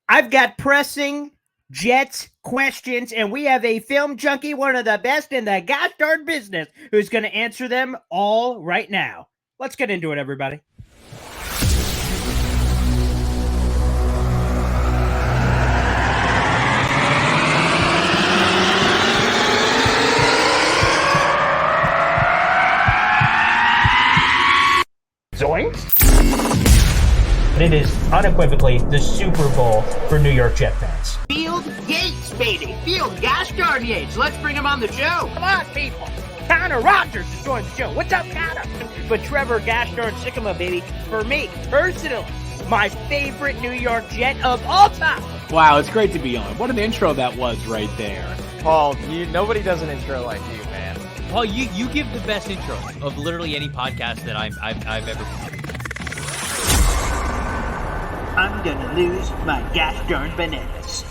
I've got pressing Jets questions, and we have a film junkie, one of the best in the gosh darn business, who's going to answer them all right now. Let's get into it, everybody. Zoinks! It is unequivocally the Super Bowl for New York Jet fans. Field Yates, baby. Field gosh darn Yates. Let's bring him on the show. Come on, people. Connor Rodgers is joining the show. What's up, Connor? But Trevor gosh darn Sycamore, baby, for me, personally, my favorite New York Jet of all time. Wow, it's great to be on. What an intro that was right there. Paul, nobody does an intro like you, man. Paul, you give the best intro of literally any podcast that I've ever been. I'm gonna lose my gosh darn bananas.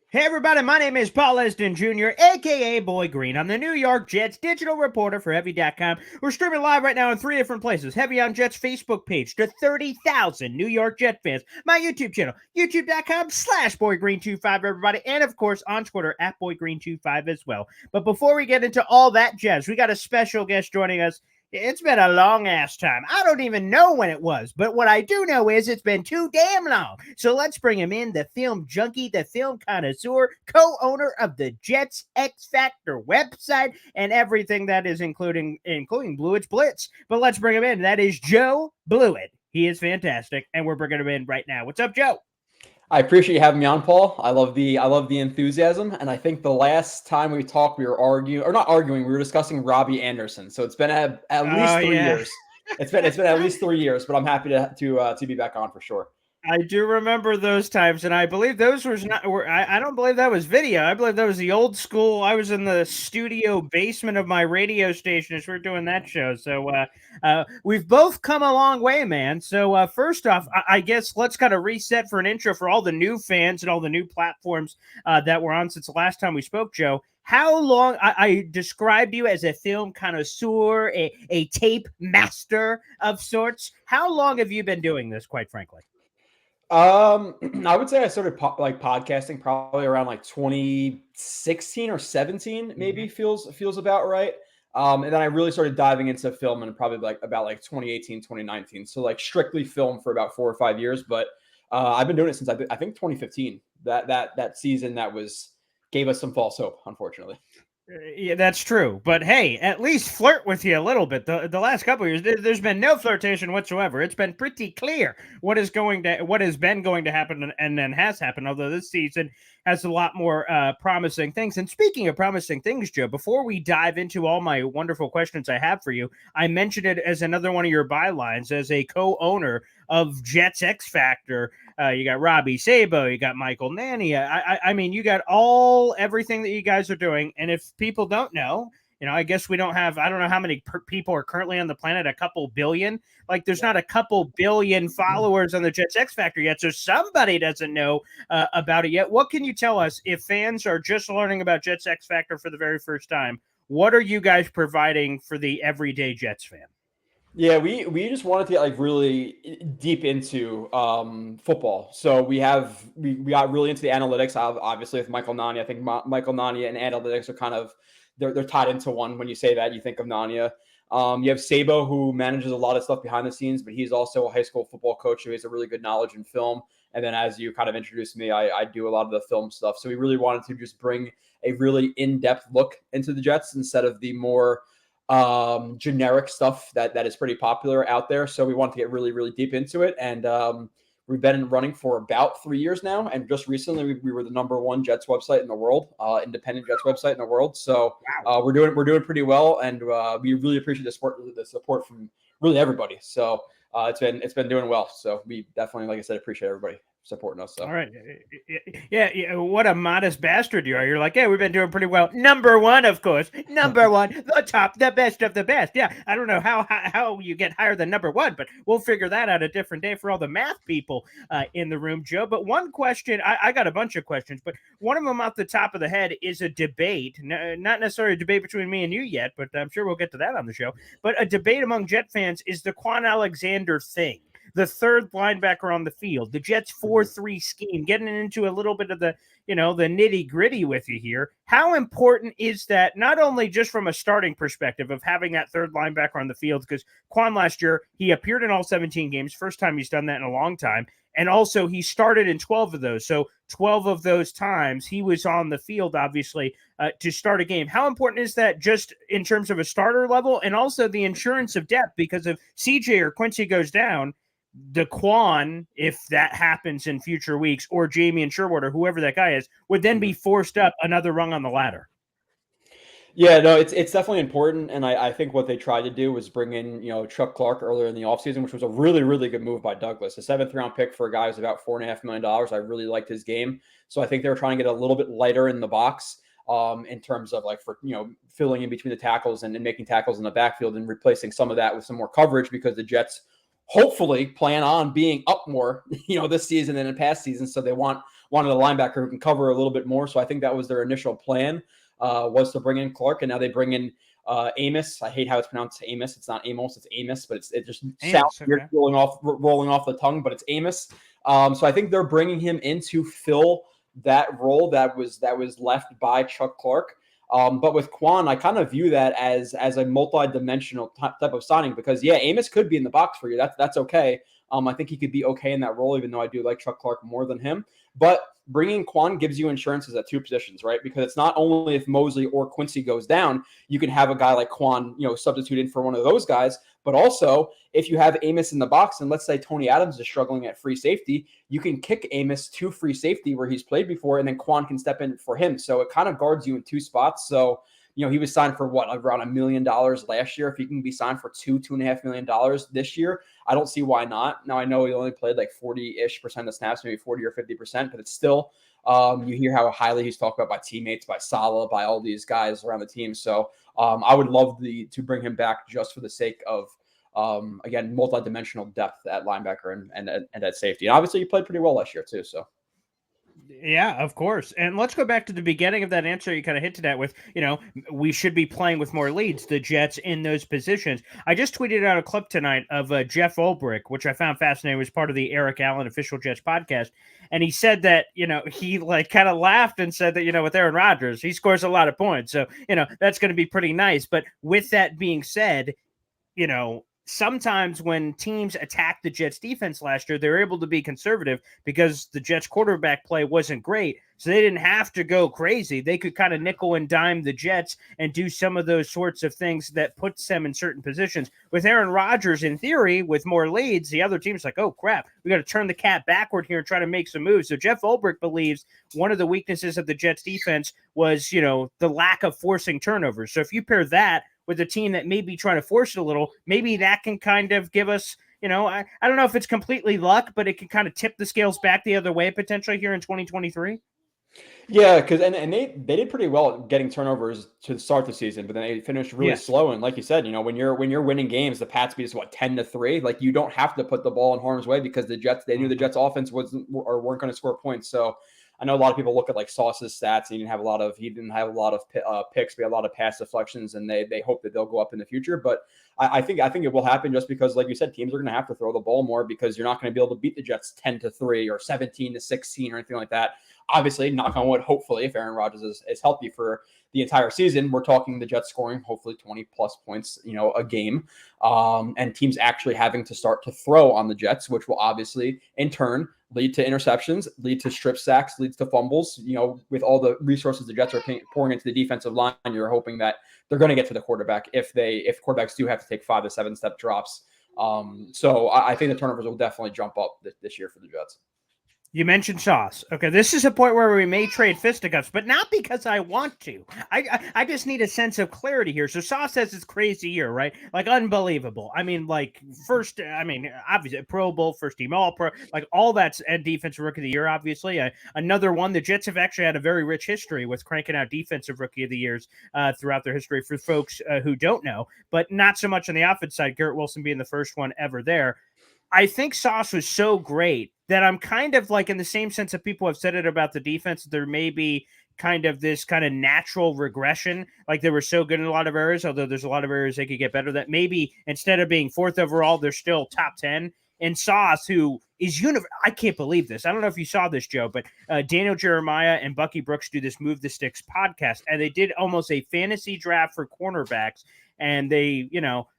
Hey everybody, my name is Paul Esden Jr., aka Boy Green. I'm the New York Jets digital reporter for Heavy.com. We're streaming live right now in 3 different places. Heavy on Jets Facebook page to 30,000 New York Jet fans. My YouTube channel, youtube.com/BoyGreen25, everybody. And of course on Twitter at BoyGreen25 as well. But before we get into all that jazz, we got a special guest joining us. It's been a long-ass time. I don't even know when it was, but what I do know is it's been too damn long. So let's bring him in, the film junkie, the film connoisseur, co-owner of the Jets X Factor website, and everything that is including Blewett's Blitz. But let's bring him in. That is Joe Blewett. He is fantastic, and we're bringing him in right now. What's up, Joe? I appreciate you having me on, Paul. I love the enthusiasm, and I think the last time we talked, we were discussing Robbie Anderson. So it's been at least 3 years. It's been at least 3 years, but I'm happy to be back on for sure. I do remember those times, and I believe those was not. I don't believe that was video. I believe that was the old school. I was in the studio basement of my radio station as we're doing that show. So we've both come a long way, man. So first off, I guess let's kind of reset for an intro for all the new fans and all the new platforms that we're on since the last time we spoke, Joe. How long I described you as a film connoisseur, a tape master of sorts. How long have you been doing this, quite frankly? I would say I started podcasting probably around like 2016 or 17, maybe feels about right. And then I really started diving into film in probably about 2018, 2019. So like strictly film for about 4 or 5 years, but I've been doing it since I think 2015. That season gave us some false hope, unfortunately. Yeah, that's true. But hey, at least flirt with you a little bit. The last couple of years, there's been no flirtation whatsoever. It's been pretty clear what has been going to happen and then has happened. Although this season has a lot more promising things. And speaking of promising things, Joe, before we dive into all my wonderful questions I have for you, I mentioned it as another one of your bylines as a co-owner of Jets X Factor. You got Robbie Sabo, you got Michael Nania. I mean, you got everything that you guys are doing. And if people don't know, I guess I don't know how many people are currently on the planet, a couple billion. Like there's not a couple billion followers on the Jets X Factor yet. So somebody doesn't know about it yet. What can you tell us if fans are just learning about Jets X Factor for the very first time? What are you guys providing for the everyday Jets fan? Yeah, we just wanted to get really deep into football. So we got really into the analytics. Obviously, with Michael Nania, I think Michael Nania and analytics are kind of they're tied into one. When you say that, you think of Nania. You have Sabo, who manages a lot of stuff behind the scenes, but he's also a high school football coach who has a really good knowledge in film. And then, as you kind of introduced me, I do a lot of the film stuff. So we really wanted to just bring a really in-depth look into the Jets instead of the more generic stuff that is pretty popular out there. So we want to get really, really deep into it. And we've been running for about 3 years now. And just recently we were the #1 Jets website in the world, independent Jets website in the world. So we're doing pretty well. And we really appreciate the support from really everybody. So it's been doing well. So we definitely, like I said, appreciate everybody supporting us. So. All right. Yeah. What a modest bastard you are. You're like, yeah, we've been doing pretty well. Number one, of course. Number one, the top, the best of the best. Yeah. I don't know how you get higher than number one, but we'll figure that out a different day for all the math people in the room, Joe. But one question, I got a bunch of questions, but one of them off the top of the head is a debate. Not necessarily a debate between me and you yet, but I'm sure we'll get to that on the show. But a debate among Jet fans is the Quan Alexander thing. The third linebacker on the field, the Jets 4-3 scheme, getting into a little bit of the, the nitty gritty with you here. How important is that, not only just from a starting perspective of having that third linebacker on the field, because Quan last year, he appeared in all 17 games, first time he's done that in a long time. And also he started in 12 of those. So 12 of those times he was on the field, obviously, to start a game. How important is that just in terms of a starter level and also the insurance of depth? Because if CJ or Quincy goes down, the Quan, if that happens in future weeks, or Jamie and Sherwood or whoever that guy is, would then be forced up another rung on the ladder. Yeah, no, it's definitely important. And I think what they tried to do was bring in, Chuck Clark earlier in the offseason, which was a really, really good move by Douglas. A 7th-round pick for a guy who's about $4.5 million. I really liked his game. So I think they were trying to get a little bit lighter in the box in terms of filling in between the tackles and making tackles in the backfield and replacing some of that with some more coverage, because the Jets hopefully plan on being up more, this season than in past seasons. So they wanted a linebacker who can cover a little bit more. So I think that was their initial plan, was to bring in Clark, and now they bring in Amos. I hate how it's pronounced Amos. It's not Amos, it's Amos, but it just sounds weird rolling off the tongue, but it's Amos. So I think they're bringing him in to fill that role that was left by Chuck Clark. But with Quan, I kind of view that as a multi-dimensional type of signing, because Amos could be in the box for you. That's okay. I think he could be okay in that role, even though I do like Chuck Clark more than him. But bringing Quan gives you insurances at two positions, right? Because it's not only if Mosley or Quincy goes down, you can have a guy like Quan, substitute in for one of those guys. But also, if you have Amos in the box, and let's say Tony Adams is struggling at free safety, you can kick Amos to free safety where he's played before, and then Quan can step in for him. So it kind of guards you in two spots. So, he was signed for around $1 million last year. If he can be signed for $2.5 million this year, I don't see why not. Now, I know he only played 40-ish% of snaps, maybe 40 or 50%, but it's still, you hear how highly he's talked about by teammates, by Saleh, by all these guys around the team. So I would love to bring him back just for the sake of, again, multi-dimensional depth at linebacker and at safety. And obviously, he played pretty well last year too. So. Yeah, of course. And let's go back to the beginning of that answer. You kind of hinted at with, we should be playing with more leads, the Jets in those positions. I just tweeted out a clip tonight of Jeff Ulbrich, which I found fascinating. It was part of the Eric Allen Official Jets podcast. And he said that, he kind of laughed and said that, with Aaron Rodgers, he scores a lot of points. So, that's going to be pretty nice. But with that being said, sometimes when teams attacked the Jets defense last year, they were able to be conservative because the Jets quarterback play wasn't great. So they didn't have to go crazy. They could kind of nickel and dime the Jets and do some of those sorts of things that puts them in certain positions. With Aaron Rodgers, in theory, with more leads, the other team's like, oh, crap, we got to turn the cat backward here and try to make some moves. So Jeff Ulbrich believes one of the weaknesses of the Jets defense was, the lack of forcing turnovers. So if you pair that with a team that may be trying to force it a little, maybe that can kind of give us, I don't know if it's completely luck, but it can kind of tip the scales back the other way potentially here in 2023. Yeah, because and they did pretty well at getting turnovers to start the season, but then they finished really slow. And like you said, when you're winning games, the Pats beat us 10-3. You don't have to put the ball in harm's way because the Jets, they knew the Jets offense weren't going to score points. So I know a lot of people look at Sauce's stats. He didn't have a lot of picks, but a lot of pass deflections, and they hope that they'll go up in the future. But I think it will happen just because, like you said, teams are going to have to throw the ball more because you're not going to be able to beat the Jets 10-3 or 17-16 or anything like that. Obviously, knock on wood, hopefully, if Aaron Rodgers is healthy for the entire season, we're talking the Jets scoring hopefully 20 plus points, a game, and teams actually having to start to throw on the Jets, which will obviously in turn lead to interceptions, lead to strip sacks, leads to fumbles. With all the resources the Jets are pouring into the defensive line, you're hoping that they're going to get to the quarterback if quarterbacks do have to take 5 to 7 step drops. So I think the turnovers will definitely jump up this year for the Jets. You mentioned Sauce. Okay, this is a point where we may trade fisticuffs, but not because I want to. I just need a sense of clarity here. So Sauce has this crazy year, right? Like unbelievable. I mean, like obviously Pro Bowl, first team All Pro, like all that's and defensive rookie of the year. Obviously, another one. The Jets have actually had a very rich history with cranking out defensive rookie of the years throughout their history. For folks who don't know, but not so much on the offense side. Garrett Wilson being the first one ever there. I think Sauce was so great that I'm kind of like in the same sense that people have said it about the defense. There may be kind of this kind of natural regression. Like they were so good in a lot of areas, although there's a lot of areas they could get better, that maybe instead of being 4th overall, they're still top 10. And Sauce, who is I can't believe this. I don't know if you saw this, Joe, but Daniel Jeremiah and Bucky Brooks do this Move the Sticks podcast, and they did almost a fantasy draft for cornerbacks. And they,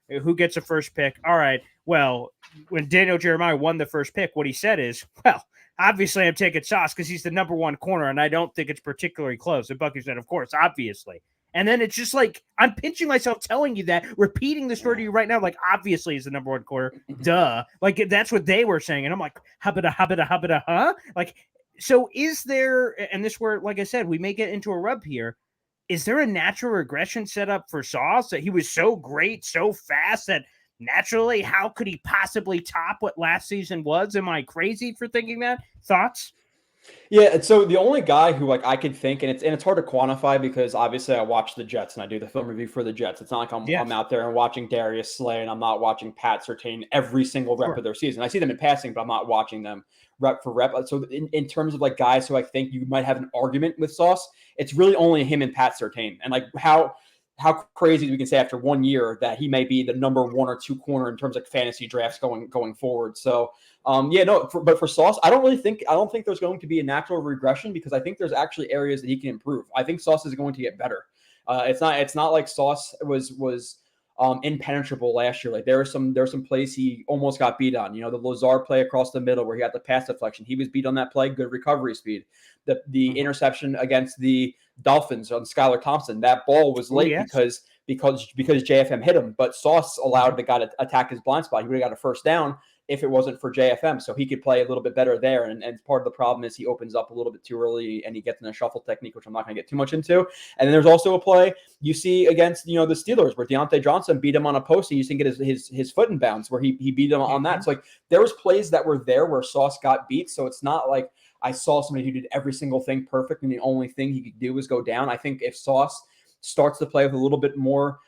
who gets a first pick? All right. Well, when Daniel Jeremiah won the first pick, what he said is, well, obviously I'm taking Sauce because he's the number 1 corner, and I don't think it's particularly close. And Bucky said, of course, obviously. And then it's just like, I'm pinching myself telling you that, repeating the story to you right now, like, obviously he's the number 1 corner. Duh. Like, that's what they were saying. And I'm like, hubbada, huh? Like, so is there, and this where, like I said, we may get into a rub here. Is there a natural regression set up for Sauce that he was so great, so fast that naturally, how could he possibly top what last season was? Am I crazy for thinking that? Thoughts? Yeah, and so the only guy who like I could think, and it's hard to quantify because obviously I watch the Jets and I do the film review for the Jets. It's not like I'm out there and watching Darius Slay and I'm not watching Pat Surtain every single rep of their season. I see them in passing, but I'm not watching them rep for rep. So in terms of like guys who I think you might have an argument with Sauce, it's really only him and Pat Surtain. And like how crazy we can say after 1 year that he may be the number 1 or 2 corner in terms of fantasy drafts going forward. So but for Sauce, I don't think there's going to be a natural regression because I think there's actually areas that he can improve. I think Sauce is going to get better. It's not like Sauce was impenetrable last year. Like there were some plays he almost got beat on. The Lazard play across the middle where he got the pass deflection. He was beat on that play. Good recovery speed. The interception against the Dolphins on Skylar Thompson. That ball was late because JFM hit him, but Sauce allowed the guy to attack his blind spot. He would have got a first down if it wasn't for JFM. So he could play a little bit better there. And part of the problem is he opens up a little bit too early and he gets in a shuffle technique, which I'm not going to get too much into. And then there's also a play you see against, the Steelers where Deontay Johnson beat him on a post. He used to get his foot in bounds where he beat him on that. So like there was plays that were there where Sauce got beat. So it's not like I saw somebody who did every single thing perfect and the only thing he could do was go down. I think if Sauce starts to play with a little bit more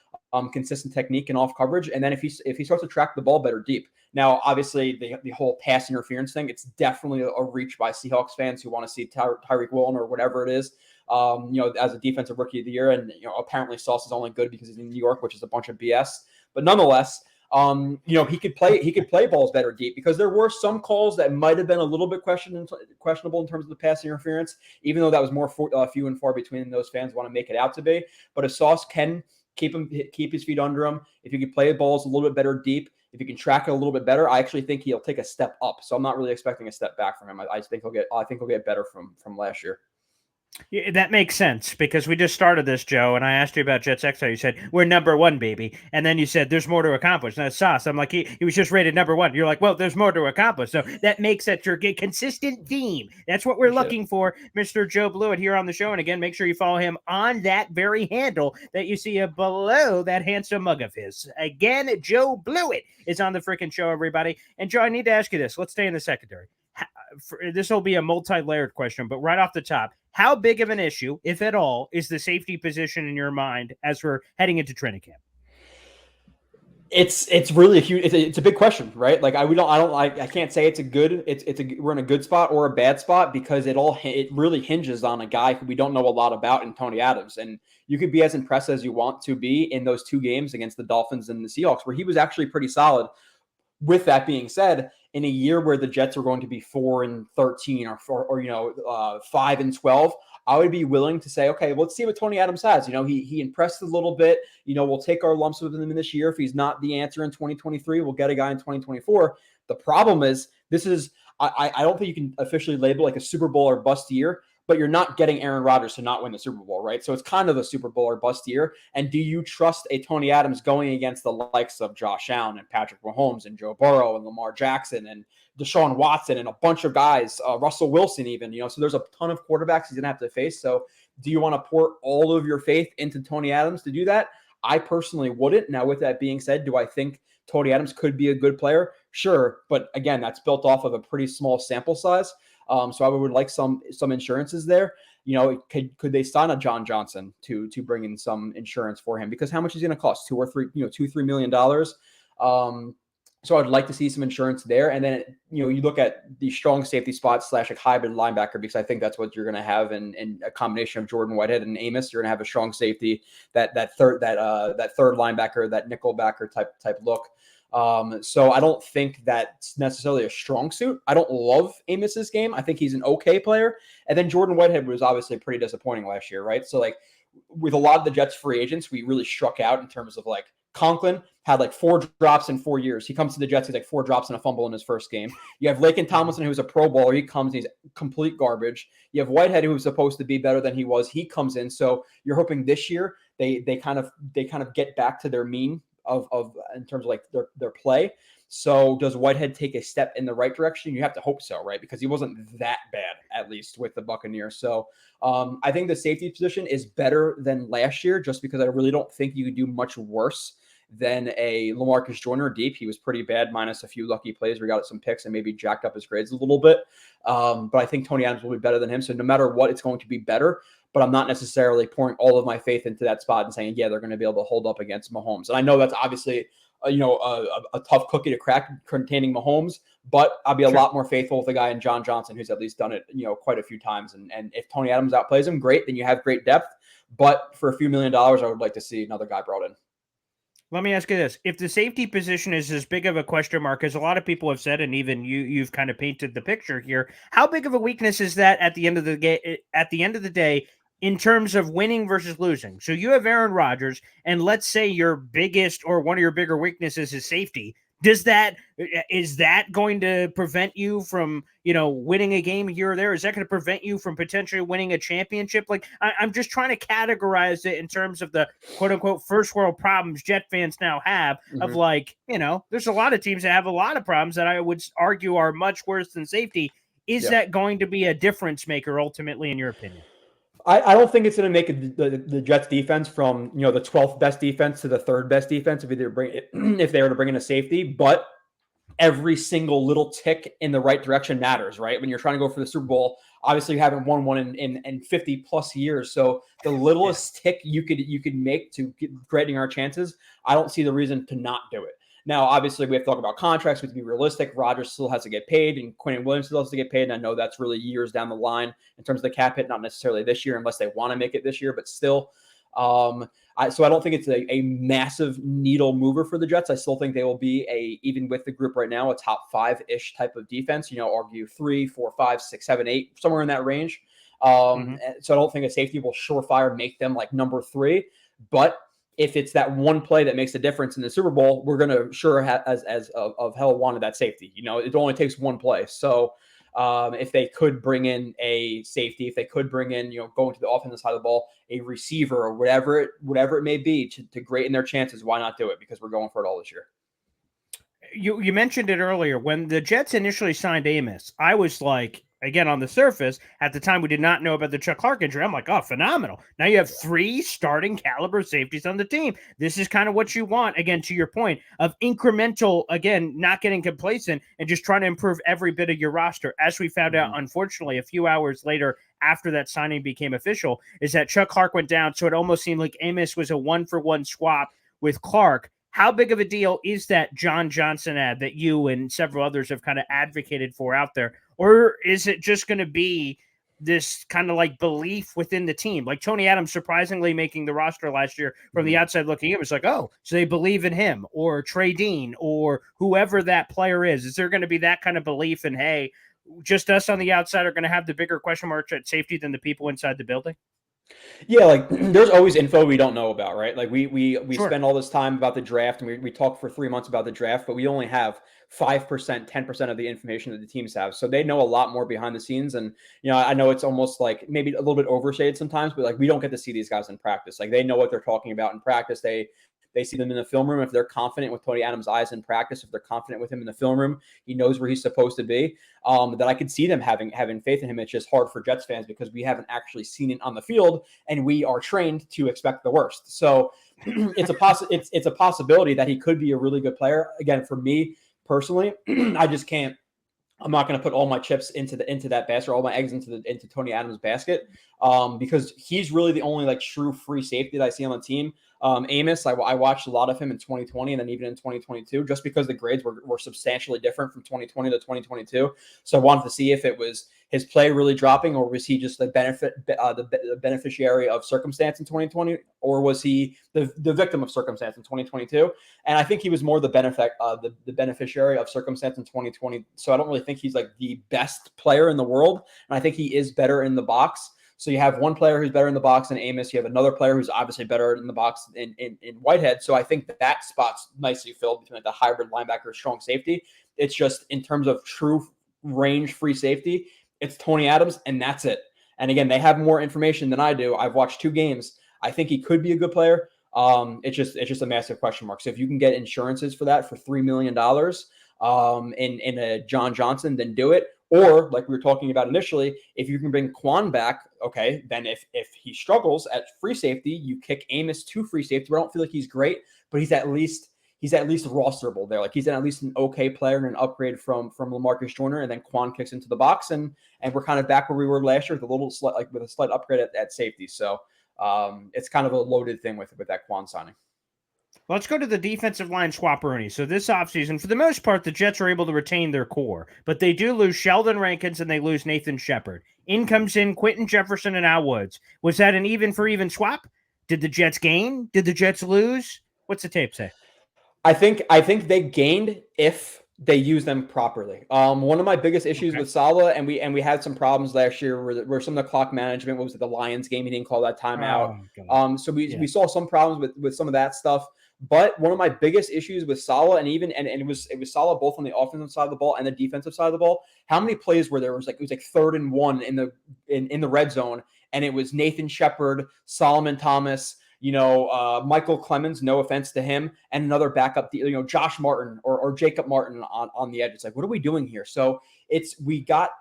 consistent technique and off coverage, and then if he starts to track the ball better deep. Now, obviously, the whole pass interference thing, it's definitely a reach by Seahawks fans who want to see Tyreek Woolen or whatever it is, as a defensive rookie of the year. And, apparently Sauce is only good because he's in New York, which is a bunch of BS. But nonetheless, he could play balls better deep because there were some calls that might have been a little bit questionable in terms of the pass interference, even though that was more few and far between than those fans want to make it out to be. But if Sauce can keep his feet under him, if you can play balls a little bit better deep, if you can track it a little bit better, I actually think he'll take a step up. So I'm not really expecting a step back from him. I think he'll get better from last year. Yeah, that makes sense because we just started this, Joe, and I asked you about Jets Exile. You said, we're number 1, baby. And then you said, there's more to accomplish. And that's Sauce. I'm like, he was just rated number 1. You're like, well, there's more to accomplish. So that makes that your consistent theme. That's what we're looking for, Mr. Joe Blewett here on the show. And again, make sure you follow him on that very handle that you see below that handsome mug of his. Again, Joe Blewett is on the freaking show, everybody. And Joe, I need to ask you this. Let's stay in the secondary. This will be a multi-layered question, but right off the top, how big of an issue, if at all, is the safety position in your mind as we're heading into training camp? It's really a huge. It's a big question, right? Like I can't say we're in a good spot or a bad spot because it really hinges on a guy who we don't know a lot about in Tony Adams. And you could be as impressed as you want to be in those 2 games against the Dolphins and the Seahawks, where he was actually pretty solid. With that being said, in a year where the Jets are going to be 4-13 or 5-12, I would be willing to say, okay, let's see what Tony Adams has. He impressed a little bit. We'll take our lumps with him in this year. If he's not the answer in 2023, we'll get a guy in 2024. The problem is I don't think you can officially label like a Super Bowl or bust year, but you're not getting Aaron Rodgers to not win the Super Bowl, right? So it's kind of a Super Bowl or bust year. And do you trust a Tony Adams going against the likes of Josh Allen and Patrick Mahomes and Joe Burrow and Lamar Jackson and Deshaun Watson and a bunch of guys, Russell Wilson even, so there's a ton of quarterbacks he's going to have to face. So do you want to pour all of your faith into Tony Adams to do that? I personally wouldn't. Now, with that being said, do I think Tony Adams could be a good player? Sure. But again, that's built off of a pretty small sample size. So I would like some insurances there. Could they sign a John Johnson to bring in some insurance for him? Because how much is he going to cost? $2-3 million. So I'd like to see some insurance there. And then, you look at the strong safety spot / like hybrid linebacker, because I think that's what you're going to have in a combination of Jordan Whitehead and Amos. You're going to have a strong safety, that third linebacker, that nickel backer type look. So I don't think that's necessarily a strong suit. I don't love Amos's game. I think he's an okay player. And then Jordan Whitehead was obviously pretty disappointing last year, right? So like with a lot of the Jets free agents, we really struck out in terms of like Conklin had like 4 drops in 4 years. He comes to the Jets, he's like 4 drops and a fumble in his first game. You have Laken Tomlinson, who's a Pro Bowler. He comes, he's complete garbage. You have Whitehead, who was supposed to be better than he was. He comes in. So you're hoping this year they kind of get back to their mean of in terms of like their play. So does Whitehead take a step in the right direction? You have to hope so, right? Because he wasn't that bad, at least with the Buccaneers. So I think the safety position is better than last year, just because I really don't think you could do much worse than a LaMarcus Joyner deep. He was pretty bad, minus a few lucky plays where he got some picks and maybe jacked up his grades a little bit. But I think Tony Adams will be better than him. So no matter what, it's going to be better. But I'm not necessarily pouring all of my faith into that spot and saying, yeah, they're going to be able to hold up against Mahomes. And I know that's obviously a tough cookie to crack containing Mahomes, but I'll be a lot more faithful with a guy in John Johnson who's at least done it, quite a few times. And if Tony Adams outplays him, great, then you have great depth. But for a few $1 million, I would like to see another guy brought in. Let me ask you this. If the safety position is as big of a question mark as a lot of people have said, and even you've kind of painted the picture here, how big of a weakness is that at the end of the day in terms of winning versus losing? So you have Aaron Rodgers, and let's say your biggest or one of your bigger weaknesses is safety. Is that going to prevent you from, winning a game here or there? Is that going to prevent you from potentially winning a championship? Like, I'm just trying to categorize it in terms of the quote unquote first world problems Jet fans now have of like, there's a lot of teams that have a lot of problems that I would argue are much worse than safety. Is that going to be a difference maker ultimately, in your opinion? I don't think it's going to make the Jets defense from the 12th best defense to the 3rd best defense if they were to bring in a safety, but every single little tick in the right direction matters, right? When you're trying to go for the Super Bowl, obviously you haven't won one in 50 plus years. So the littlest tick you could make to greatening our chances, I don't see the reason to not do it. Now, obviously, we have to talk about contracts. We have to be realistic. Rodgers still has to get paid, and Quinnen Williams still has to get paid. And I know that's really years down the line in terms of the cap hit, not necessarily this year, unless they want to make it this year, but still. So I don't think it's a massive needle mover for the Jets. I still think they will be even with the group right now, a top 5-ish type of defense. Argue 3, 4, 5, 6, 7, 8, somewhere in that range. So I don't think a safety will surefire make them like number 3, but if it's that one play that makes a difference in the Super Bowl, we're going to as of hell wanted that safety. It only takes one play. So if they could bring in a safety, if they could bring in, going to the offensive side of the ball, a receiver or whatever it may be to greaten their chances, why not do it? Because we're going for it all this year. You mentioned it earlier. When the Jets initially signed Amos, I was like, again, on the surface, at the time we did not know about the Chuck Clark injury. I'm like, oh, phenomenal. Now you have 3 starting caliber safeties on the team. This is kind of what you want, again, to your point of incremental, again, not getting complacent and just trying to improve every bit of your roster. As we found out, unfortunately, a few hours later after that signing became official, is that Chuck Clark went down. So it almost seemed like Amos was a 1-for-1 swap with Clark. How big of a deal is that John Johnson ad that you and several others have kind of advocated for out there? Or is it just going to be this kind of like belief within the team? Like Tony Adams surprisingly making the roster last year from the outside looking in, it was like, oh, so they believe in him or Trey Dean or whoever that player is. Is there going to be that kind of belief in, hey, just us on the outside are going to have the bigger question marks at safety than the people inside the building? Yeah, like there's always info we don't know about, right? Like we Sure. spend all this time about the draft and we talk for 3 months about the draft, but we only have 5%, 10% of the information that the teams have. So they know a lot more behind the scenes. And I know it's almost like maybe a little bit overstated sometimes, but like we don't get to see these guys in practice. Like they know what they're talking about in practice. They see them in the film room. If they're confident with Tony Adams' eyes in practice, if they're confident with him in the film room, he knows where he's supposed to be. That I could see them having faith in him. It's just hard for Jets fans because we haven't actually seen it on the field, and we are trained to expect the worst. So it's a possibility that he could be a really good player. Again, for me personally, I just can't. I'm not going to put all my chips into that basket, or all my eggs into Tony Adams' basket, because he's really the only like true free safety that I see on the team. Amos, I watched a lot of him in 2020 and then even in 2022, just because the grades were substantially different from 2020 to 2022. So I wanted to see if it was his play really dropping, or was he just the beneficiary of circumstance in 2020, or was he the victim of circumstance in 2022? And I think he was more the beneficiary of circumstance in 2020. So I don't really think he's like the best player in the world, and I think he is better in the box. So you have one player who's better in the box in Amos. You have another player who's obviously better in the box in Whitehead. So I think that spot's nicely filled between like the hybrid linebacker, strong safety. It's just in terms of true range free safety, it's Tony Adams, and that's it. And again, they have more information than I do. I've watched 2 games. I think he could be a good player. It's just a massive question mark. So if you can get insurances for that for $3 million in a John Johnson, then do it. Or like we were talking about initially, if you can bring Quan back, okay, then if he struggles at free safety, you kick Amos to free safety. I don't feel like he's great, but he's at least rosterable there. Like he's at least an okay player and an upgrade from LaMarcus Joyner, and then Quan kicks into the box, and we're kind of back where we were last year with a slight upgrade at safety. So it's kind of a loaded thing with that Quan signing. Let's go to the defensive line swap-a-rooney. So this offseason, for the most part, the Jets are able to retain their core, but they do lose Sheldon Rankins and they lose Nathan Shepard. In comes in Quentin Jefferson and Al Woods. Was that an even-for-even swap? Did the Jets gain? Did the Jets lose? What's the tape say? I think they gained if they use them properly. One of my biggest issues with Saleh, and we had some problems last year where some of the clock management, what was it, the Lions game, he didn't call that timeout. So we saw some problems with some of that stuff. But one of my biggest issues with Saleh, and it was Saleh both on the offensive side of the ball and the defensive side of the ball. How many plays were there? It was like 3rd and 1 in the red zone, and it was Nathan Shepard, Solomon Thomas, Michael Clemens, no offense to him, and another backup, Josh Martin or Jacob Martin on the edge. It's like, what are we doing here? So we got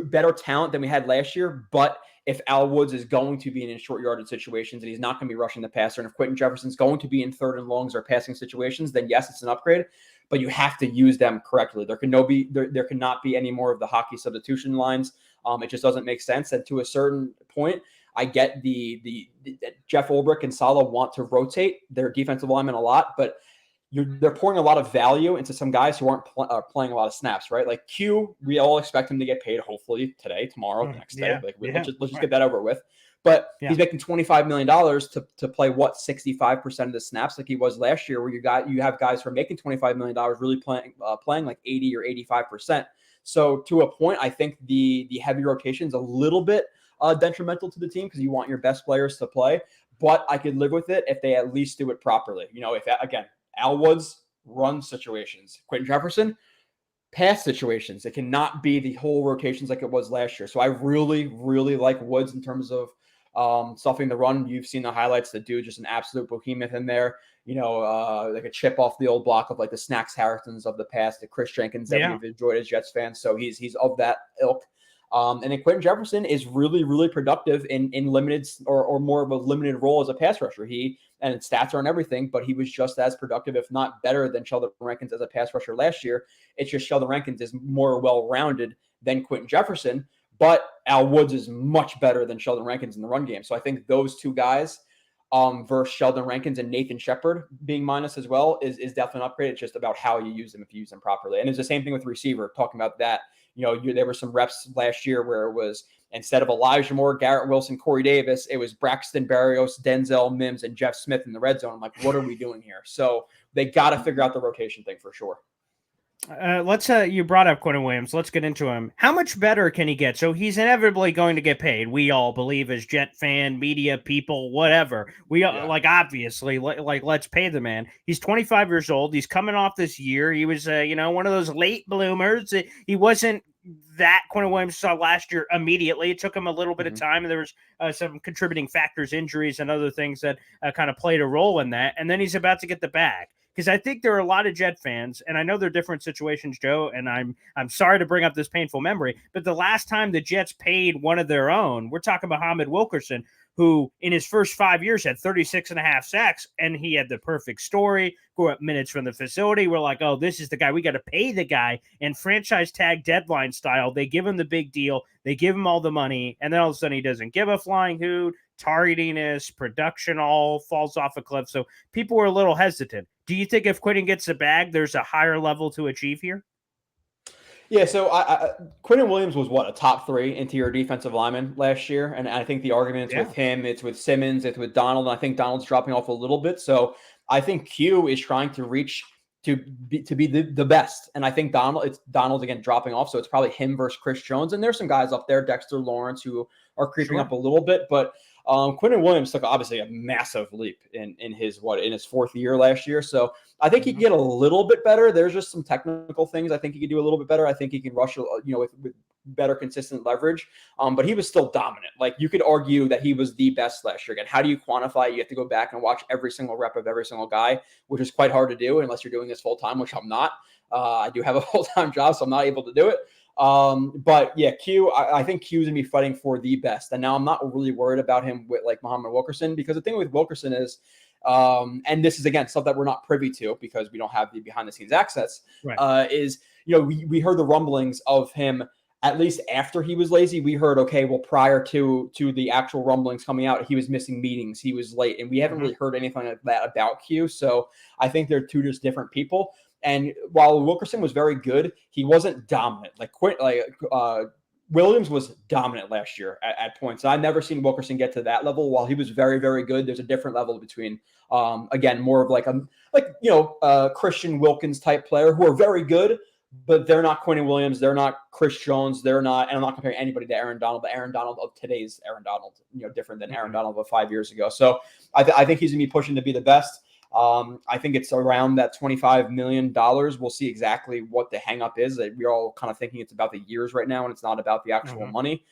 better talent than we had last year, but if Al Woods is going to be in short yardage situations and he's not going to be rushing the passer, and if Quentin Jefferson's going to be in 3rd and longs or passing situations, then yes, it's an upgrade, but you have to use them correctly. There cannot be any more of the hockey substitution lines. It just doesn't make sense. And to a certain point, I get the Jeff Ulbrich and Saleh want to rotate their defensive linemen a lot, but they're pouring a lot of value into some guys who aren't playing a lot of snaps, right? Like Q, we all expect him to get paid hopefully today, tomorrow, the next day. Let's just get that over with. But he's making $25 million to play 65% of the snaps like he was last year, where you have guys who are making $25 million really playing like 80 or 85%. So to a point, I think the heavy rotation is a little bit detrimental to the team because you want your best players to play. But I could live with it if they at least do it properly. Again, Al Woods, run situations. Quentin Jefferson, pass situations. It cannot be the whole rotations like it was last year. So I really, really like Woods in terms of stuffing the run. You've seen the highlights. The dude, just an absolute behemoth in there. Like a chip off the old block of like the Snacks Harrisons of the past, the Chris Jenkins that we've enjoyed as Jets fans. So he's of that ilk. And then Quentin Jefferson is really, really productive in limited or more of a limited role as a pass rusher. And stats aren't everything, but he was just as productive, if not better, than Sheldon Rankins as a pass rusher last year. It's just Sheldon Rankins is more well-rounded than Quentin Jefferson, but Al Woods is much better than Sheldon Rankins in the run game. So I think those two guys versus Sheldon Rankins and Nathan Shepard being minus as well is definitely an upgrade. It's just about how you use them, if you use them properly. And it's the same thing with receiver, talking about that. There were some reps last year where it was, instead of Elijah Moore, Garrett Wilson, Corey Davis, it was Braxton Berrios, Denzel Mims, and Jeff Smith in the red zone. I'm like, what are we doing here? So they got to figure out the rotation thing for sure. Let's you brought up Quinnen Williams. Let's get into him. How much better can he get? So he's inevitably going to get paid. We all believe as Jet fan, media people, whatever. We like obviously like let's pay the man. He's 25 years old. He's coming off this year. He was one of those late bloomers. He wasn't that Quinnen Williams saw last year immediately. It took him a little bit of time, and there was some contributing factors, injuries, and other things that kind of played a role in that. And then he's about to get the bag. Because I think there are a lot of Jet fans, and I know they're different situations, Joe, and I'm sorry to bring up this painful memory, but the last time the Jets paid one of their own, we're talking Muhammad Wilkerson, who in his first 5 years had 36 and a half sacks, and he had the perfect story, grew up minutes from the facility. We're like, oh, this is the guy. We got to pay the guy. And franchise tag deadline style, they give him the big deal. They give him all the money, and then all of a sudden he doesn't give a flying hoot. Tardiness, production all falls off a cliff. So people were a little hesitant. Do you think if Quinnen gets the bag, there's a higher level to achieve here? Yeah, so Quinnen Williams was a top 3 interior defensive lineman last year, and I think the argument is with him, it's with Simmons, it's with Donald, and I think Donald's dropping off a little bit. So I think Q is trying to reach to be the best, and I think Donald again dropping off, so it's probably him versus Chris Jones, and there's some guys up there, Dexter Lawrence, who are creeping up a little bit, but Quinnen Williams took obviously a massive leap in his 4th year last year. So I think he can get a little bit better. There's just some technical things I think he could do a little bit better. I think he can rush, with better consistent leverage. But he was still dominant. Like you could argue that he was the best last year. Again, how do you quantify it? You have to go back and watch every single rep of every single guy, which is quite hard to do unless you're doing this full time, which I'm not. I do have a full-time job, so I'm not able to do it. But yeah, I think Q's gonna be fighting for the best. And now I'm not really worried about him with like Muhammad Wilkerson, because the thing with Wilkerson is, and this is again stuff that we're not privy to because we don't have the behind the scenes access, is, we heard the rumblings of him at least after he was lazy. We heard, okay, well, prior to the actual rumblings coming out, he was missing meetings, he was late, and we haven't really heard anything like that about Q. So I think they're two just different people. And while Wilkerson was very good, he wasn't dominant. Williams was dominant last year at points. I've never seen Wilkerson get to that level. While he was very, very good, there's a different level between, again, more of like Christian Wilkins type player who are very good, but they're not Quinnen Williams. They're not Chris Jones. They're not, and I'm not comparing anybody to Aaron Donald, but Aaron Donald of today's Aaron Donald, different than Aaron Donald of 5 years ago. So I think he's going to be pushing to be the best. I think it's around that $25 million. We'll see exactly what the hang up is. We're all kind of thinking it's about the years right now, and it's not about the actual money,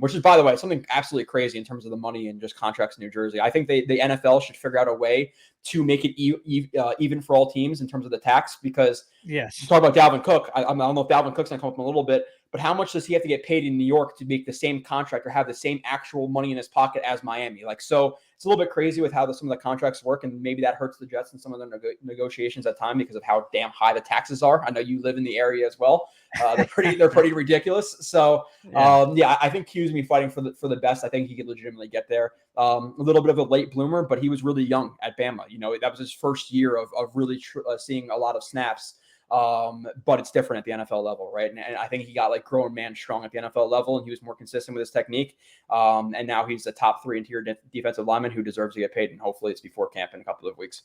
which is, by the way, something absolutely crazy in terms of the money and just contracts in New Jersey. I think the NFL should figure out a way to make it even for all teams in terms of the tax, because you talk about Dalvin Cook. I don't know if Dalvin Cook's going to come up in a little bit, but how much does he have to get paid in New York to make the same contract or have the same actual money in his pocket as Miami? So it's a little bit crazy with how some of the contracts work, and maybe that hurts the Jets in some of their negotiations at time because of how damn high the taxes are. I know you live in the area as well. They're pretty ridiculous. So I think Q's gonna be fighting for the best. I think he could legitimately get there. A little bit of a late bloomer, but he was really young at Bama. That was his first year of really seeing a lot of snaps. But it's different at the NFL level, right? And I think he got like grown man strong at the NFL level, and he was more consistent with his technique. And now he's a top 3 interior defensive lineman who deserves to get paid, and hopefully it's before camp in a couple of weeks.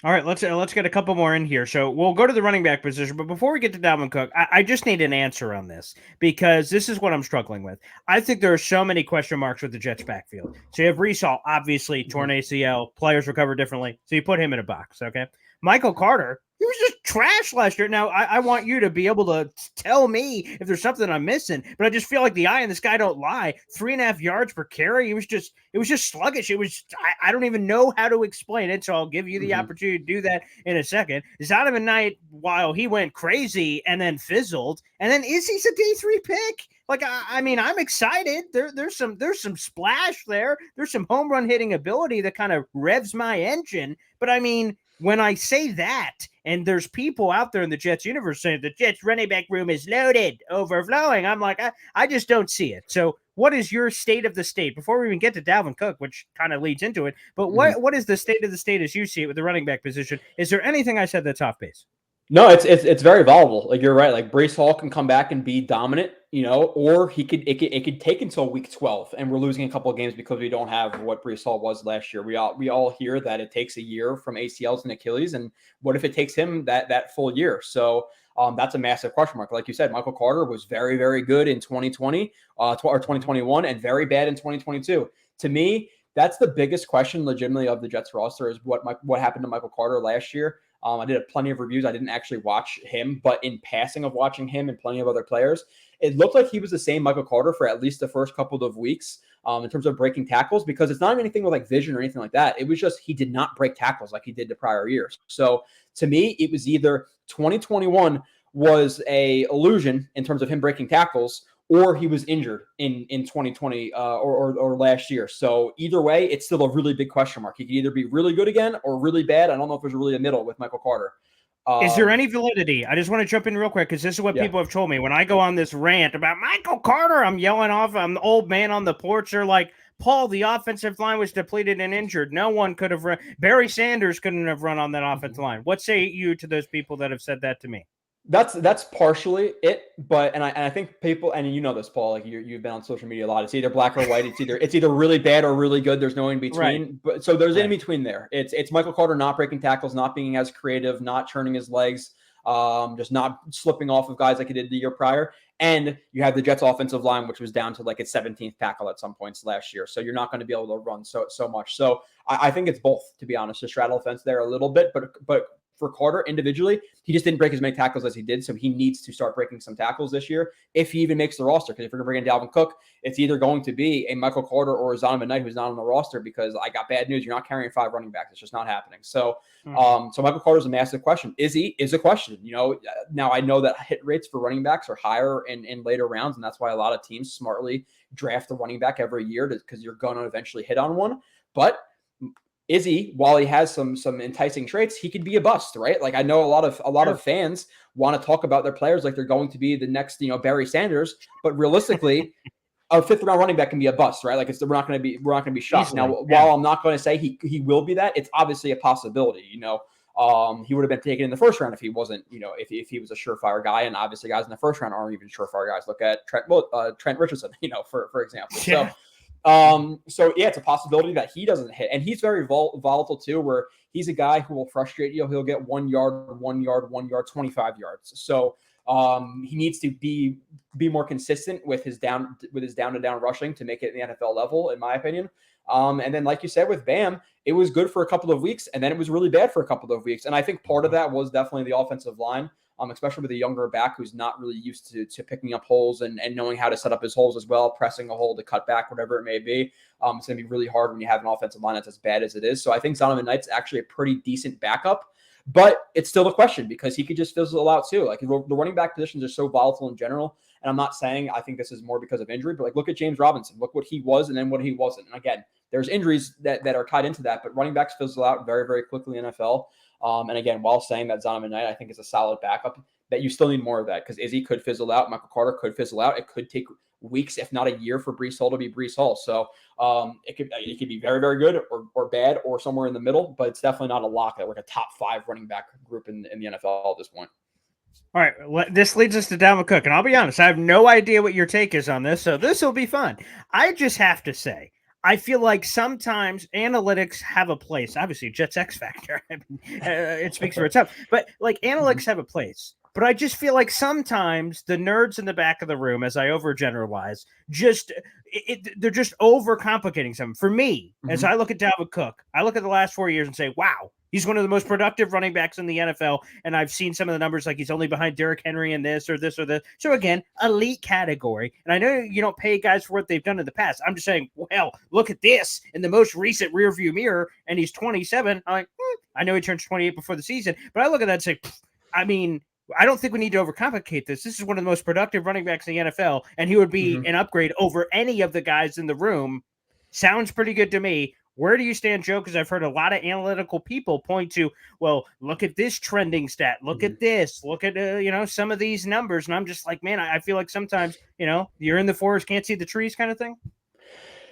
All right, let's get a couple more in here. So we'll go to the running back position, but before we get to Dalvin Cook, I just need an answer on this, because this is what I'm struggling with. I think there are so many question marks with the Jets backfield. So you have Breece Hall, obviously torn ACL, players recover differently, so you put him in a box, okay? Michael Carter, he was just trash last year. Now, I want you to be able to tell me if there's something I'm missing, but I just feel like the eye in this guy don't lie. 3.5 yards per carry. It was just sluggish. I don't even know how to explain it, so I'll give you the opportunity to do that in a second. Zonovan Knight, while he went crazy and then fizzled, and then Izzy's a day 3 pick. I'm excited. There's some splash there. There's some home run hitting ability that kind of revs my engine. But when I say that, and there's people out there in the Jets universe saying the Jets running back room is loaded, overflowing, I'm like, I just don't see it. So what is your state of the state? Before we even get to Dalvin Cook, which kind of leads into it, but what is the state of the state as you see it with the running back position? Is there anything I said that's off base? No, it's very volatile. Like you're right. Like Breece Hall can come back and be dominant, or it could take until week 12, and we're losing a couple of games because we don't have what Breece Hall was last year. We all hear that it takes a year from ACLs and Achilles, and what if it takes him that full year? So that's a massive question mark. Like you said, Michael Carter was very, very good in 2020 or 2021, and very bad in 2022. To me, that's the biggest question, legitimately, of the Jets roster is what happened to Michael Carter last year. I did plenty of reviews. I didn't actually watch him, but in passing of watching him and plenty of other players, it looked like he was the same Michael Carter for at least the first couple of weeks in terms of breaking tackles, because it's not anything with like vision or anything like that. It was just he did not break tackles like he did the prior years. So to me, it was either 2021 was a illusion in terms of him breaking tackles, or he was injured in 2020 or last year. So either way, it's still a really big question mark. He could either be really good again or really bad. I don't know if there's really a middle with Michael Carter. Is there any validity? I just want to jump in real quick because this is what people have told me. When I go on this rant about Michael Carter, I'm yelling off. I'm the old man on the porch. They're like, Paul, the offensive line was depleted and injured. No one could have run. Barry Sanders couldn't have run on that offensive line. What say you to those people that have said that to me? That's partially it, but I think people, and you know this, Paul, like you've been on social media a lot. It's either black or white. It's either really bad or really good. There's no in between. Right. But so there's in between there. It's Michael Carter not breaking tackles, not being as creative, not turning his legs, just not slipping off of guys like he did the year prior. And you have the Jets offensive line, which was down to like its 17th tackle at some points last year. So you're not going to be able to run so much. So I think it's both, to be honest, to straddle the fence there a little bit, but for Carter individually, he just didn't break as many tackles as he did. So he needs to start breaking some tackles this year if he even makes the roster. Because if we're going to bring in Dalvin Cook, it's either going to be a Michael Carter or a Zonovan Knight who's not on the roster, because I got bad news. You're not carrying 5 running backs. It's just not happening. So so Michael Carter is a massive question. Is a question. Now I know that hit rates for running backs are higher in later rounds, and that's why a lot of teams smartly draft a running back every year because you're going to eventually hit on one. But Izzy, while he has some enticing traits, he could be a bust, right? Like I know a lot of fans want to talk about their players like they're going to be the next, Barry Sanders, but realistically, a 5th round running back can be a bust, right? Like we're not going to be shocked. Now, while I'm not going to say he will be that, it's obviously a possibility. He would have been taken in the 1st round if he wasn't, if he was a surefire guy, and obviously guys in the 1st round aren't even surefire guys. Look at Trent Richardson, for example. Yeah. So yeah, it's a possibility that he doesn't hit, and he's very volatile too, where he's a guy who will frustrate you. He'll get 1 yard, 1 yard, 1 yard, 25 yards. So he needs to be more consistent with his down to down rushing to make it in the NFL level, in my opinion. And then, like you said, with Bam, it was good for a couple of weeks, and then it was really bad for a couple of weeks. And I think part of that was definitely the offensive line. Especially with a younger back who's not really used to picking up holes and knowing how to set up his holes as well, pressing a hole to cut back, whatever it may be. It's going to be really hard when you have an offensive line that's as bad as it is. So I think Zonovan Knight's actually a pretty decent backup, but it's still a question because he could just fizzle out too. Like the running back positions are so volatile in general. And I'm not saying I think this is more because of injury, but like look at James Robinson, look what he was and then what he wasn't. And again, there's injuries that are tied into that, but running backs fizzle out very, very quickly in NFL. And again, while saying that Zonovan Knight, I think is a solid backup, that you still need more of that because Izzy could fizzle out. Michael Carter could fizzle out. It could take weeks, if not a year, for Breece Hall to be Breece Hall. So it could be very, very good or bad or somewhere in the middle, but it's definitely not a lock that we're like a top 5 running back group in the NFL at this point. All right, this leads us to Dalvin Cook, and I'll be honest, I have no idea what your take is on this, so this will be fun. I just have to say, I feel like sometimes analytics have a place. Obviously, Jets X Factor, it speaks for itself. But like analytics have a place. But I just feel like sometimes the nerds in the back of the room, as I overgeneralize, they're just overcomplicating something. For me, as I look at Dalvin Cook, I look at the last 4 years and say, wow, he's one of the most productive running backs in the NFL. And I've seen some of the numbers, like he's only behind Derrick Henry in this or this or this. So again, elite category. And I know you don't pay guys for what they've done in the past. I'm just saying, well, look at this in the most recent rearview mirror, and he's 27. I'm like, I know he turns 28 before the season, but I look at that and say, I mean, I don't think we need to overcomplicate this. This is one of the most productive running backs in the NFL, and he would be an upgrade over any of the guys in the room. Sounds pretty good to me. Where do you stand, Joe? Because I've heard a lot of analytical people point to, well, look at this trending stat. Look at this. Look at, some of these numbers. And I'm just like, man, I feel like sometimes, you're in the forest, can't see the trees kind of thing.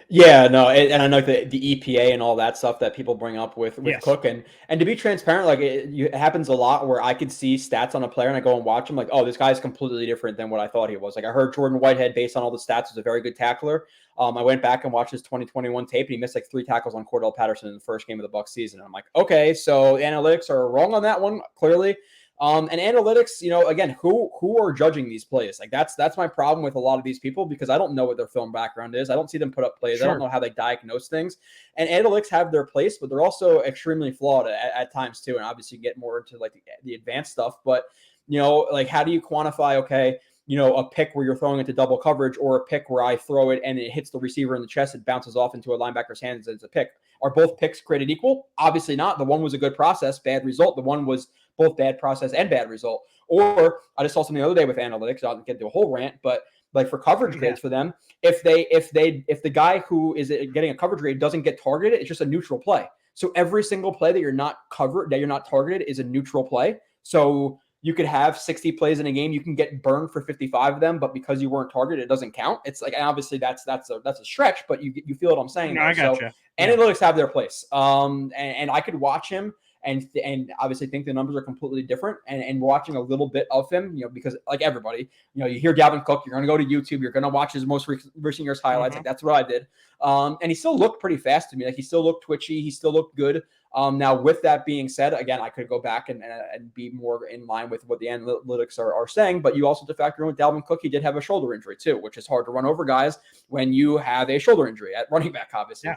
Yeah, no, and I know the EPA and all that stuff that people bring up with Yes. Cook, and to be transparent, like it happens a lot where I could see stats on a player and I go and watch him, like, oh, this guy's completely different than what I thought he was. Like I heard Jordan Whitehead, based on all the stats, was a very good tackler. I went back and watched his 2021 tape, and he missed like 3 tackles on Cordell Patterson in the first game of the Bucs season. And I'm like, okay, so analytics are wrong on that one, clearly. And analytics, again, who are judging these plays? Like that's my problem with a lot of these people, because I don't know what their film background is. I don't see them put up plays. Sure. I don't know how they diagnose things. And analytics have their place, but they're also extremely flawed at times too. And obviously get more into like the advanced stuff. But like how do you quantify? Okay, a pick where you're throwing into double coverage, or a pick where I throw it and it hits the receiver in the chest, it bounces off into a linebacker's hands, and it's a pick. Are both picks created equal? Obviously not. The one was a good process, bad result. The one was both bad process and bad result. Or I just saw something the other day with analytics. I'll get into a whole rant, but like for coverage grades for them, if the guy who is getting a coverage grade doesn't get targeted, it's just a neutral play. So every single play that you're not targeted is a neutral play. So you could have 60 plays in a game, you can get burned for 55 of them, but because you weren't targeted, it doesn't count. It's like, obviously that's a stretch, but you feel what I'm saying. No, I gotcha. So analytics have their place. And I could watch him and obviously think the numbers are completely different, and watching a little bit of him, because like everybody, you hear Dalvin Cook, you're going to go to YouTube, you're going to watch his most recent year's highlights. Like that's what I did. And he still looked pretty fast to me. Like he still looked twitchy. He still looked good. Now with that being said, again, I could go back and be more in line with what the analytics are saying, but you also have to factor in with Dalvin Cook, he did have a shoulder injury too, which is hard to run over guys when you have a shoulder injury at running back, obviously,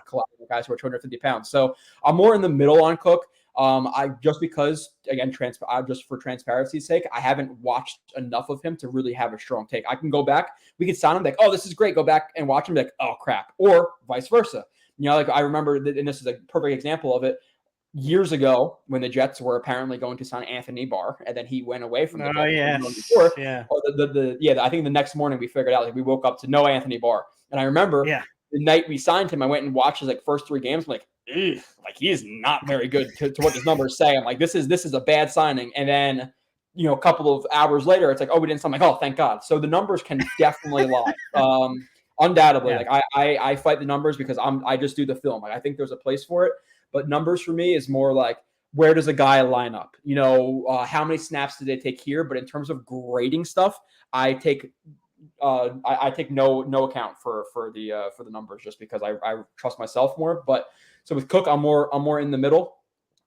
guys who are 250 pounds. So I'm more in the middle on Cook. Because again, just for transparency's sake, I haven't watched enough of him to really have a strong take. I can go back, we could sign him like, oh, this is great. Go back and watch him like, oh crap, or vice versa. Like I remember, and this is a perfect example of it. Years ago, when the Jets were apparently going to sign Anthony Barr, and then he went away from the Jets. I think the next morning we figured out, like we woke up to no Anthony Barr, and I remember the night we signed him, I went and watched his like first 3 games. I'm like, like he is not very good to what his numbers say. I'm like, this is a bad signing. And then, a couple of hours later, it's like, oh, we didn't sign. I'm like, oh, thank God. So the numbers can definitely lie. Undoubtedly, like I fight the numbers because I just do the film. Like I think there's a place for it, but numbers for me is more like, where does a guy line up? How many snaps did they take here? But in terms of grading stuff, I take no account for the numbers, just because I trust myself more. But so with Cook, I'm more in the middle,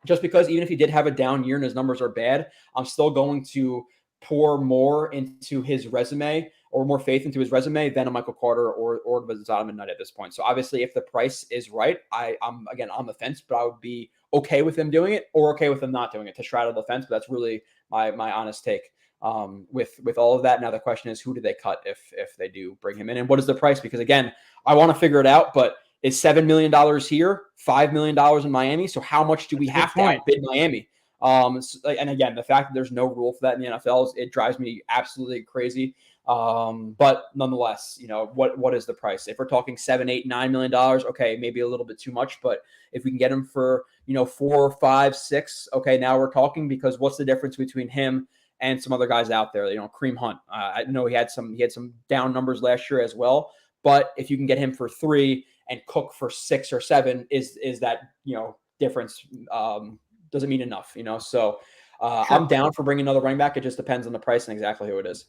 just because even if he did have a down year and his numbers are bad, I'm still going to pour more into his resume, or more faith into his resume, than a Michael Carter or Zonovan Knight at this point. So obviously, if the price is right, I'm again on the fence, but I would be okay with him doing it, or okay with him not doing it, to straddle the fence. But that's really my honest take. With all of that. Now the question is, who do they cut if they do bring him in, and what is the price? Because again, I want to figure it out, but is $7 million here, $5 million in Miami? So how much do we have to outbid Miami? And again, the fact that there's no rule for that in the NFL, it drives me absolutely crazy. But nonetheless, what is the price? If we're talking $7, $8, $9 million, okay, maybe a little bit too much. But if we can get him for 4, 5, 6, okay, now we're talking. Because what's the difference between him and some other guys out there? Kareem Hunt. I know he had some down numbers last year as well. But if you can get him for 3 and Cook for 6 or 7, is that difference doesn't mean enough. So sure. I'm down for bringing another running back. It just depends on the price and exactly who it is.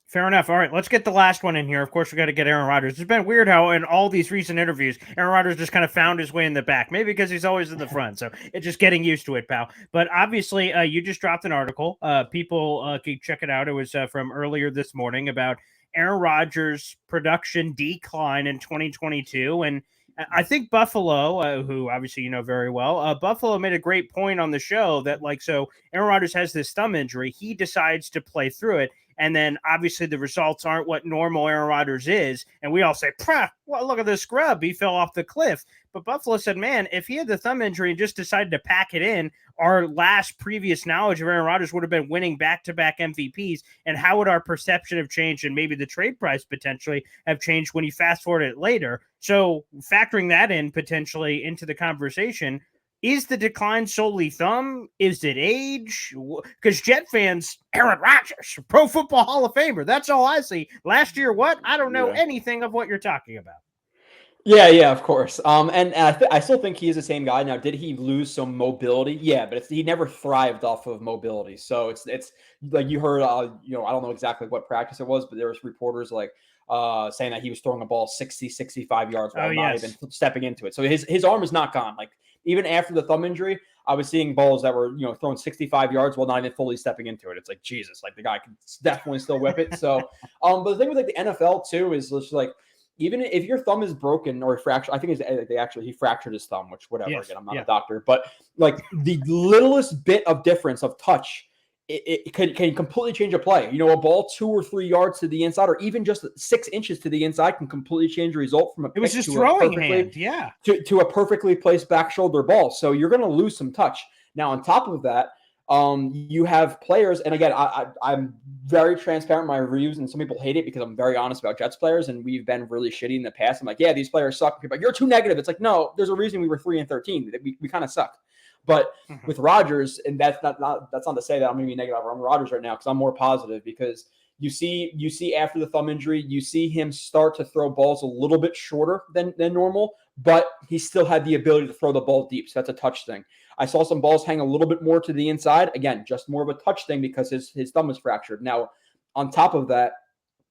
Fair enough. All right, let's get the last one in here. Of course, we got to get Aaron Rodgers. It's been weird how in all these recent interviews, Aaron Rodgers just kind of found his way in the back. Maybe because he's always in the front. So it's just getting used to it, pal. But obviously, you just dropped an article. People can check it out. It was from earlier this morning about Aaron Rodgers' production decline in 2022. And I think Buffalo, who obviously very well, Buffalo made a great point on the show that, so Aaron Rodgers has this thumb injury. He decides to play through it. And then obviously the results aren't what normal Aaron Rodgers is. And we all say, well, look at this scrub. He fell off the cliff. But Buffalo said, man, if he had the thumb injury and just decided to pack it in, our previous knowledge of Aaron Rodgers would have been winning back-to-back MVPs. And how would our perception have changed, and maybe the trade price potentially have changed when you fast forward it later? So factoring that in potentially into the conversation, is the decline solely thumb? Is it age? Because Jet fans, Aaron Rodgers, Pro Football Hall of Famer. That's all I see. Last year, what? I don't know anything of what you're talking about. Yeah, of course. And I still think he is the same guy. Now, did he lose some mobility? Yeah, but he never thrived off of mobility. So it's like you heard, I don't know exactly what practice it was, but there was reporters like saying that he was throwing a ball 60, 65 yards while not even stepping into it. So his arm is not gone. Like even after the thumb injury, I was seeing balls that were, thrown 65 yards while not even fully stepping into it. It's like, Jesus, like the guy can definitely still whip it. So, but the thing with like the NFL too is just like, even if your thumb is broken or fractured, I think he fractured his thumb, which whatever. Yes, Again, I'm not a doctor, but like the littlest bit of difference of touch, it can completely change a play. A ball 2 or 3 yards to the inside, or even just 6 inches to the inside, can completely change the result from a it was just throwing hand, to a perfectly placed back shoulder ball. So you're going to lose some touch. Now, on top of that, you have players, and again, I'm very transparent in my reviews, and some people hate it because I'm very honest about Jets players, and we've been really shitty in the past. I'm like, yeah, these players suck. People are like, you're too negative. It's like, no, there's a reason we were 3-13. We kind of sucked. But with Rodgers, and that's not to say that I'm going to be negative on Rodgers right now, because I'm more positive, because you see after the thumb injury, you see him start to throw balls a little bit shorter than normal, but he still had the ability to throw the ball deep. So that's a touch thing. I saw some balls hang a little bit more to the inside. Again, just more of a touch thing because his thumb was fractured. Now, on top of that,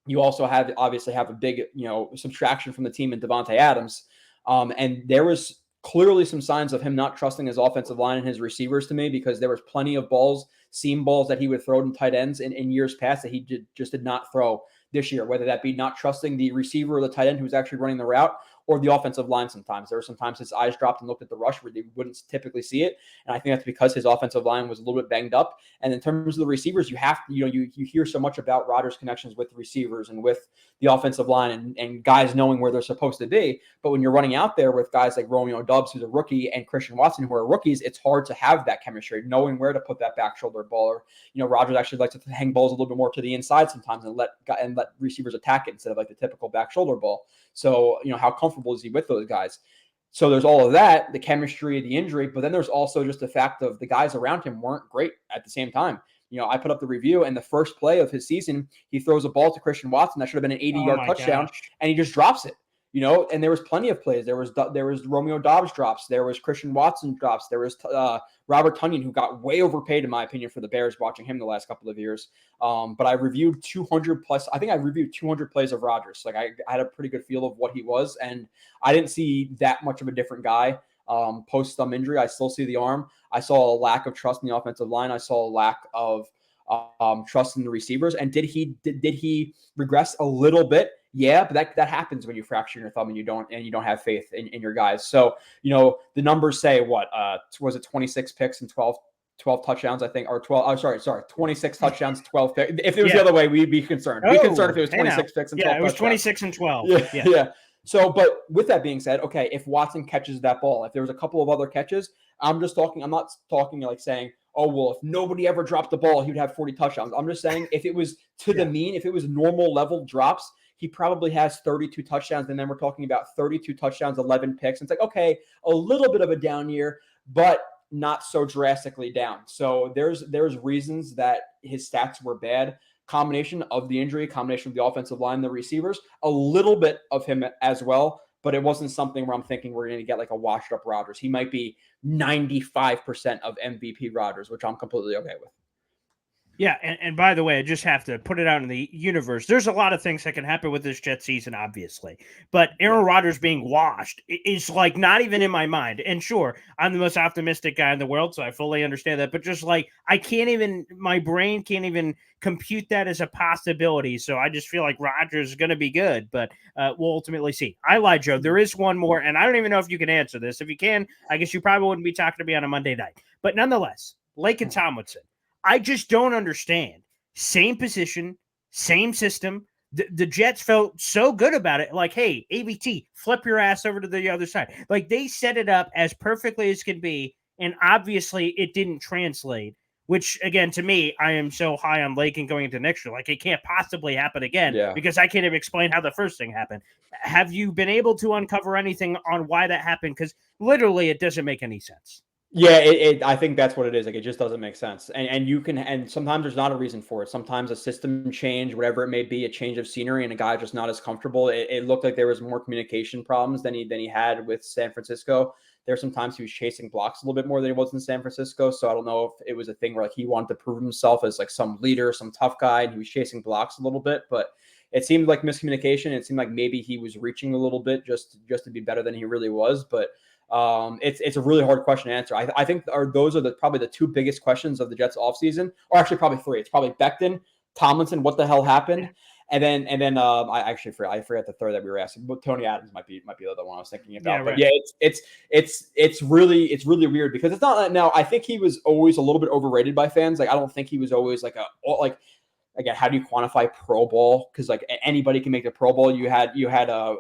you also obviously have a big, subtraction from the team in Devontae Adams. And there was clearly some signs of him not trusting his offensive line and his receivers to me, because there was plenty of seam balls that he would throw to tight ends in years past that he just did not throw this year, whether that be not trusting the receiver or the tight end who's actually running the route, or the offensive line. Sometimes there were sometimes his eyes dropped and looked at the rush where they wouldn't typically see it. And I think that's because his offensive line was a little bit banged up. And in terms of the receivers, you have to, you hear so much about Rodgers' connections with the receivers and with the offensive line and guys knowing where they're supposed to be. But when you're running out there with guys like Romeo Doubs, who's a rookie, and Christian Watson, who are rookies, it's hard to have that chemistry, knowing where to put that back shoulder ball. Or, Rodgers actually likes to hang balls a little bit more to the inside sometimes and let receivers attack it instead of like the typical back shoulder ball. So, how comfortable is he with those guys? So there's all of that, the chemistry, the injury, but then there's also just the fact of the guys around him weren't great at the same time. I put up the review, and the first play of his season, he throws a ball to Christian Watson that should have been an 80-yard touchdown, and he just drops it. And there was plenty of plays. There was Romeo Doubs drops. There was Christian Watson drops. There was Robert Tonyan, who got way overpaid, in my opinion, for the Bears, watching him the last couple of years. But I reviewed 200 plus. I think I reviewed 200 plays of Rodgers. Like I had a pretty good feel of what he was, and I didn't see that much of a different guy post thumb injury. I still see the arm. I saw a lack of trust in the offensive line. I saw a lack of trust in the receivers. And did he regress a little bit? Yeah, but that happens when you fracture your thumb and you don't have faith in your guys. So, the numbers say what, was it 26 picks and 12 touchdowns, I think, or 12. Oh, sorry, 26 touchdowns, 12 picks. If it was the other way, we'd be concerned. We'd be concerned if it was 26 picks and 12 touchdowns. Yeah, it was 26 and 12. Yeah. So, but with that being said, okay, if Watson catches that ball, if there was a couple of other catches, I'm not talking like saying, oh, well, if nobody ever dropped the ball, he would have 40 touchdowns. I'm just saying if it was to the mean, if it was normal level drops, he probably has 32 touchdowns. And then we're talking about 32 touchdowns, 11 picks. And it's like, okay, a little bit of a down year, but not so drastically down. So there's reasons that his stats were bad. Combination of the injury, combination of the offensive line, the receivers, a little bit of him as well. But it wasn't something where I'm thinking we're going to get like a washed up Rodgers. He might be 95% of MVP Rodgers, which I'm completely okay with. Yeah, and by the way, I just have to put it out in the universe. There's a lot of things that can happen with this Jet season, obviously. But Aaron Rodgers being washed is like not even in my mind. And sure, I'm the most optimistic guy in the world, so I fully understand that. But just like my brain can't even compute that as a possibility. So I just feel like Rodgers is going to be good, but we'll ultimately see. I lied, Joe. There is one more, and I don't even know if you can answer this. If you can, I guess you probably wouldn't be talking to me on a Monday night. But nonetheless, Laken Tomlinson. I just don't understand. Same position, same system. The Jets felt so good about it. Like, hey, ABT, flip your ass over to the other side. Like, they set it up as perfectly as can be, and obviously it didn't translate, which, again, to me, I am so high on Laken going into next year. Like, it can't possibly happen again because I can't even explain how the first thing happened. Have you been able to uncover anything on why that happened? Because literally it doesn't make any sense. Yeah, I think that's what it is. Like, it just doesn't make sense. And sometimes there's not a reason for it. Sometimes a system change, whatever it may be, a change of scenery, and a guy just not as comfortable. It looked like there was more communication problems than he had with San Francisco. There were some times he was chasing blocks a little bit more than he was in San Francisco. So I don't know if it was a thing where like he wanted to prove himself as like some leader, some tough guy, and he was chasing blocks a little bit. But it seemed like miscommunication. It seemed like maybe he was reaching a little bit just to be better than he really was. But it's a really hard question to answer. I think those are probably the two biggest questions of the Jets offseason, or actually probably three. It's probably Becton, Tomlinson, what the hell happened, and then I forgot the third that we were asking. But Tony Adams might be the other one I was thinking about. Yeah, right. But yeah, it's really weird because it's not now. I think he was always a little bit overrated by fans. Like I don't think he was always again, how do you quantify Pro Bowl? Because like anybody can make the Pro Bowl. You had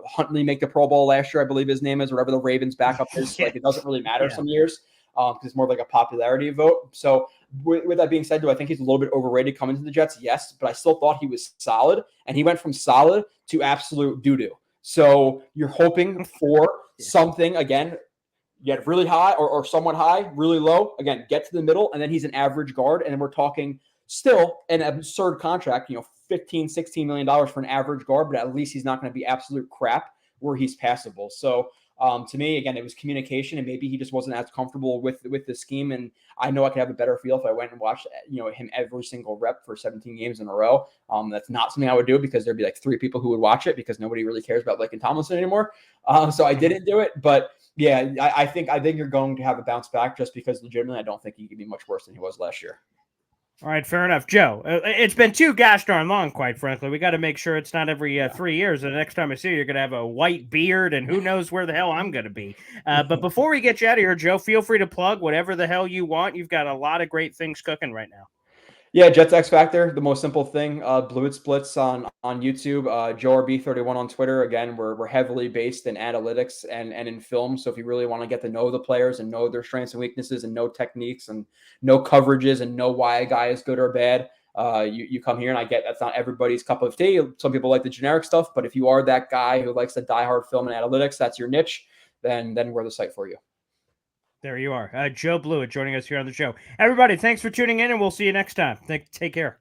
Huntley make the Pro Bowl last year, I believe his name is, whatever the Ravens backup is. Like it doesn't really matter some years because it's more of like a popularity vote. So with that being said, do I think he's a little bit overrated coming to the Jets? Yes, but I still thought he was solid, and he went from solid to absolute doo doo. So you're hoping for something again. Get really high or somewhat high, really low. Again, get to the middle, and then he's an average guard, and then we're talking still an absurd contract, $15-16 million for an average guard, but at least he's not going to be absolute crap where he's passable. So to me, again, it was communication, and maybe he just wasn't as comfortable with the scheme. And I know I could have a better feel if I went and watched him every single rep for 17 games in a row. That's not something I would do because there'd be like 3 people who would watch it because nobody really cares about Laken Tomlinson anymore. So I didn't do it, but yeah, I think you're going to have a bounce back just because legitimately I don't think he could be much worse than he was last year. All right, fair enough. Joe, it's been too gosh darn long, quite frankly. We got to make sure it's not every 3 years. And the next time I see you, you're going to have a white beard and who knows where the hell I'm going to be. But before we get you out of here, Joe, feel free to plug whatever the hell you want. You've got a lot of great things cooking right now. Yeah, Jets X Factor, the most simple thing. Blewett Splits on YouTube. JoeRB31 on Twitter. Again, we're heavily based in analytics and in film. So if you really want to get to know the players and know their strengths and weaknesses and know techniques and know coverages and know why a guy is good or bad, you come here. And I get that's not everybody's cup of tea. Some people like the generic stuff, but if you are that guy who likes the diehard film and analytics, that's your niche, then we're the site for you. There you are. Joe Blewett joining us here on the show. Everybody, thanks for tuning in, and we'll see you next time. Take care.